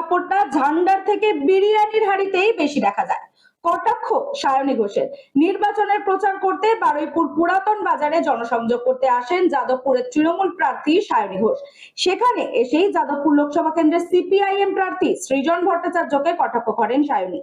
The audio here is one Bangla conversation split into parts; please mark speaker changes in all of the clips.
Speaker 1: কাপড়টা ঝান্ডার থেকে বিরিয়ানির হাড়িতেই বেশি দেখা যায়। কটাক্ষ সায়নী ঘোষের। নির্বাচনের প্রচার করতে বারুইপুর পুরাতন বাজারে জনসংযোগ করতে আসেন যাদবপুরের তৃণমূল প্রার্থী সায়নী ঘোষ। সেখানে এসেই যাদবপুর লোকসভা কেন্দ্রের সিপিআইএম প্রার্থী সৃজন ভট্টাচার্যকে কটাক্ষ করেন সায়নী।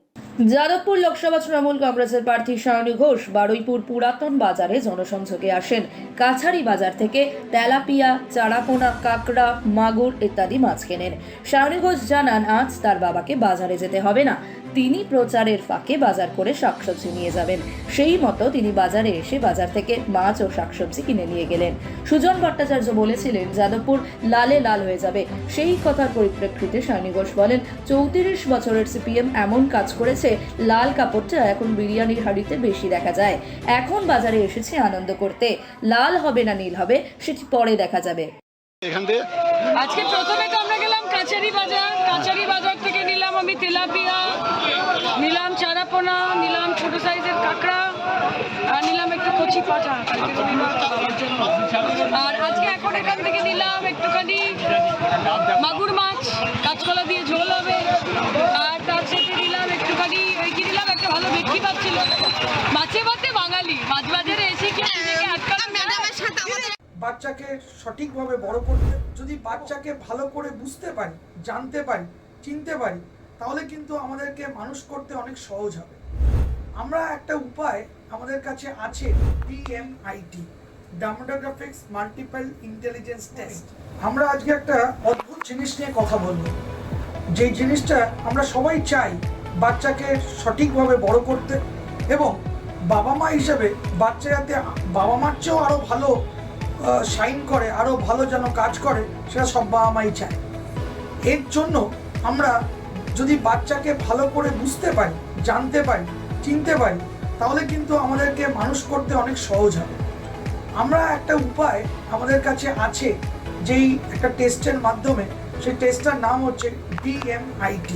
Speaker 2: যাদবপুর লোকসভা তৃণমূল কংগ্রেসের প্রার্থী সায়নী ঘোষ বারুইপুর পুরাতন বাজারে জনসংযোগে আসেন। কাছারি বাজার থেকে তেলাপিয়া, চারাপোনা, কাঁকড়া, মাগুর ইত্যাদি মাছ কেনেন। সায়নী ঘোষ জানান, আজ তার বাবাকে বাজারে যেতে হবে না, তিনি প্রচারের ফাঁকে বাজার করে শাকসবজি নিয়ে যাবেন। সেই মতো তিনি বাজারে এসে বাজার থেকে মাছ ও শাকসবজি কিনে নিয়ে গেলেন। সুজন ভট্টাচার্য বলেছিলেন যাদবপুর লালে লাল হয়ে যাবে। সেই কথার পরিপ্রেক্ষিতে সায়নী ঘোষ বলেন, 34 বছরের সিপিএম এমন কাজ করেছে, লাল কাপড়টা এখন বিরিয়ানির হাড়িতে বেশি দেখা যায়। এখন বাজারে এসেছে আনন্দ করতে, লাল হবে না নীল হবে সেটি পরে দেখা যাবে।
Speaker 3: এখান থেকে
Speaker 4: আজকে প্রথমে তো আমরা গেলাম কাছারি বাজার থেকে নিলাম আমি তেলাপিয়া, নিলাম চারাপোনা, নিলাম ছোট সাইজের কাঁকড়া, আর নিলাম একটু কচি পাঠা কালকে রবিবার বাবার জন্য। আর আজকে এখন এখান থেকে নিলাম একটুখানি মাগুর মাছ, কাঁচকলা দিয়ে ঝোল হবে। আর তার সাথে নিলাম একটুখানি নিলাম একটা ভালো ভেটকি মাছ ছিল। মাছে ভাতে বাঙালি, মাছ বাজারে এসে কি নিজেকে আটকানো ম্যাডামের সাথে আমাদের
Speaker 5: বাচ্চাকে সঠিকভাবে বড় করতে, যদি বাচ্চাকে ভালো করে বুঝতে পারি, জানতে পারি, চিনতে পারি, তাহলে কিন্তু আমাদেরকে মানুষ করতে অনেক সহজ হবে। আমরা একটা উপায় আমাদের কাছে আছে, DMIT, demographics multiple intelligence test. আমরা আজকে একটা অদ্ভুত জিনিস নিয়ে কথা বলবো, যে জিনিসটা আমরা সবাই চাই বাচ্চাকে সঠিকভাবে বড় করতে, এবং বাবা মা হিসেবে বাচ্চা যাতে বাবা মার চেয়েও আরও ভালো শাইন করে, আরও ভালো যেন কাজ করে, সেটা সব বাবা মাই চায়। এর জন্য আমরা যদি বাচ্চাকে ভালো করে বুঝতে পারি, জানতে পারি, চিনতে পারি, তাহলে কিন্তু আমাদেরকে মানুষ করতে অনেক সহজ হবে। আমরা একটা উপায় আমাদের কাছে আছে, যেই একটা টেস্টের মাধ্যমে, সেই টেস্টটার নাম হচ্ছে DMIT,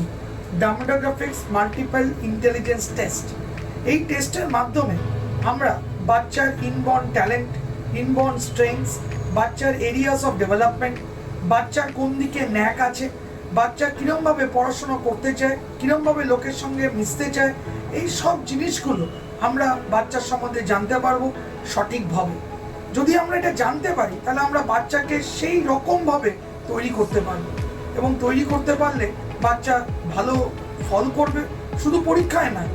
Speaker 5: demographics multiple intelligence test. এই টেস্টের মাধ্যমে আমরা বাচ্চার ইনবর্ন ট্যালেন্ট, ইনবর্ন স্ট্রেংথস, বাচ্চার এরিয়াস অফ ডেভেলপমেন্ট, বাচ্চার কোন দিকে ন্যাক আছে, বাচ্চা কীরমভাবে পড়াশোনা করতে চায়, কীরমভাবে লোকের সঙ্গে মিশতে চায়, এই সব জিনিসগুলো আমরা বাচ্চার সম্বন্ধে জানতে পারবো সঠিকভাবে। যদি আমরা এটা জানতে পারি, তাহলে আমরা বাচ্চাকে সেই রকমভাবে তৈরি করতে পারবো, এবং তৈরি করতে পারলে বাচ্চা ভালো ফল করবে, শুধু পরীক্ষায় নয়,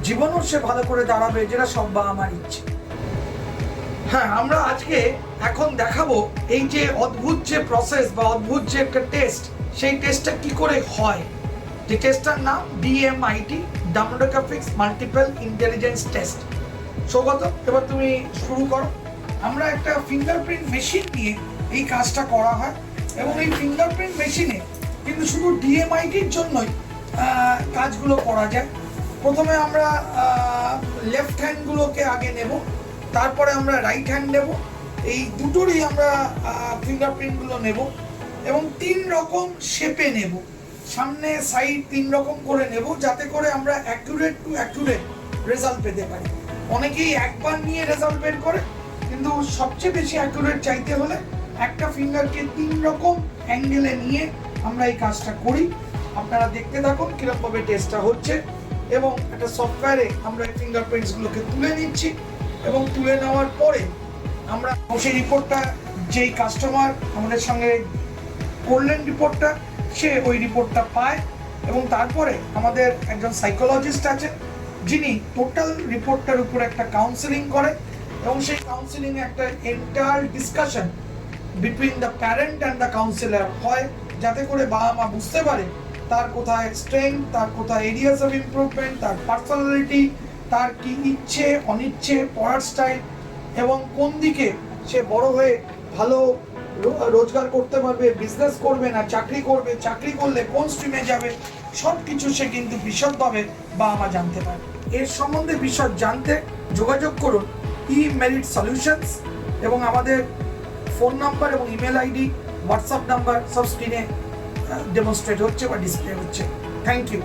Speaker 5: জীবনও সে ভালো করে দাঁড়াবে, যেটা সব বাবা মার ইচ্ছে। হ্যাঁ, আমরা আজকে এখন দেখাবো এই যে অদ্ভুত যে প্রসেস বা অদ্ভুত যে একটা টেস্ট, সেই টেস্টটা কি করে হয়। যে টেস্টটার নাম DMIT, demographics multiple intelligence test. Saugata, এবার তুমি শুরু করো। আমরা একটা ফিঙ্গারপ্রিন্ট মেশিন নিয়ে এই কাজটা করা হয়, এবং এই ফিঙ্গারপ্রিন্ট মেশিনে কিন্তু শুধু DMITর জন্যই কাজগুলো করা যায়। প্রথমে আমরা লেফট হ্যান্ডগুলোকে আগে নেব, তারপরে আমরা রাইট হ্যান্ড নেব। এই দুটোরই আমরা ফিঙ্গারপ্রিন্টগুলো নেব, এবং 3 রকম শেপে নেব, সামনে সাইড 3 রকম করে নেব, যাতে করে আমরা অ্যাকুরেট টু অ্যাকুরেট রেজাল্ট পেতে পারি। অনেকেই একবার নিয়ে রেজাল্ট বের করে, কিন্তু সবচেয়ে বেশি অ্যাকুরেট চাইতে হলে একটা ফিঙ্গারকে 3 রকম অ্যাঙ্গেলে নিয়ে আমরা এই কাজটা করি। আপনারা দেখতে থাকুন কীরকমভাবে টেস্টটা হচ্ছে, এবং একটা সফটওয়্যারে আমরা এই ফিঙ্গারপ্রিন্টসগুলোকে তুলে নিচ্ছি, এবং তুলে নেওয়ার পরে আমরা সেই রিপোর্টটা, যেই কাস্টমার আমাদের সঙ্গে করলেন রিপোর্টটা, সে ওই রিপোর্টটা পায়, এবং তারপরে আমাদের একজন সাইকোলজিস্ট আছে, যিনি টোটাল রিপোর্টটার উপর একটা কাউন্সেলিং করে, এবং সেই কাউন্সেলিংয়ে একটা entire discussion between the parent and the councillor হয়, যাতে করে বাবা মা বুঝতে পারে তার কোথায় স্ট্রেংথ, তার কোথায় এরিয়াস অফ ইমপ্রুভমেন্ট, তার পার্সোনালিটি, তার কি ইচ্ছে অনিচ্ছে, পড়ার স্টাইল, এবং কোন দিকে সে বড় হয়ে ভালো রোজগার করতে পারবে, বিজনেস করবে না চাকরি করবে, চাকরি করলে কোন স্ট্রিমে যাবে, সব কিছু সে কিন্তু বিশদভাবে বাবা মা জানতে পারে। এর সম্বন্ধে বিশদ জানতে যোগাযোগ করুন eMerit Solutions, এবং আমাদের ফোন নাম্বার এবং ইমেল আইডি, হোয়াটসঅ্যাপ নাম্বার সব স্ক্রিনে ডেমনস্ট্রেট হচ্ছে বা ডিসপ্লে হচ্ছে। Thank you.